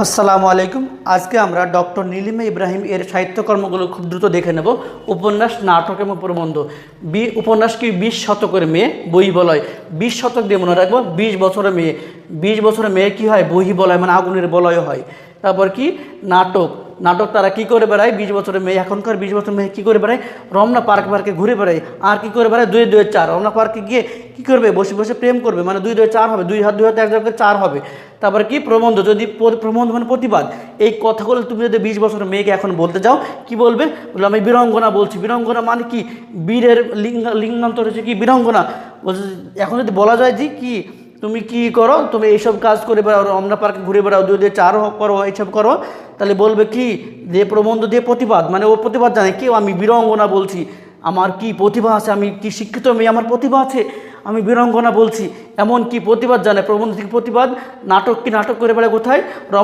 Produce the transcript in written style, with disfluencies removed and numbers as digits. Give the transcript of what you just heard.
আসসালামু আলাইকুম। আজকে আমরা ডক্টর নীলিমা ইব্রাহিম এর সাহিত্যকর্মগুলো খুব দ্রুত দেখে নেব। উপন্যাস, নাটক এবং প্রবন্ধ। উপন্যাস কি 20 শতকের মেয়ে বই বলয়। 20 শতক দিয়ে মনে রাখবো, 20 বছরের মেয়ে। 20 বছরের মেয়ে কি হয়? বই বলয়, মানে আগুনের বলয় হয়। তারপর কি নাটক, নাটক তারা কি করে বেড়ায়? 20 বছরের মেয়ে, এখনকার 20 বছরের মেয়ে কী করে বেড়ায়? রমনা পার্কে ঘুরে বেড়ায়। আর কি করে বেড়ায়? 2 2 4। রমনা পার্কে গিয়ে কী করবে? বসে বসে প্রেম করবে, মানে 2 2 4 হবে, দুই হাত এক জায়গায় 4 হবে। তারপরে কি প্রবন্ধ, যদি প্রবন্ধ মানে প্রতিবাদ। এই কথাগুলো তুমি যদি 20 বছরের মেয়েকে এখন বলতে যাও, কি বলবে? বললো আমি বীরঙ্গনা বলছি। বীরঙ্গনা মানে কি? বীরের লিঙ্গান্তর হচ্ছে কি? বীরঙ্গনা বলছে। এখন যদি বলা যায় যে কি তুমি কি করো, তুমি এইসব কাজ করে বেড়াও, রমনা পার্কে ঘুরে বেড়াও, 2 2 4 করো, এইসব করো, তাহলে বলবে কি? যে প্রবন্ধ দিয়ে প্রতিবাদ, মানে ও প্রতিবাদ জানে কেউ, আমি বীরঙ্গনা বলছি, আমার কি প্রতিভা আছে, আমি কি শিক্ষিত মেয়ে, আমার প্রতিভা আছে, আমি বীরঙ্গনা বলছি, এমন কি প্রতিবাদ জানে। প্রবন্ধ থেকে প্রতিবাদ। নাটক কি? নাটক করে বেড়ায় কোথায়?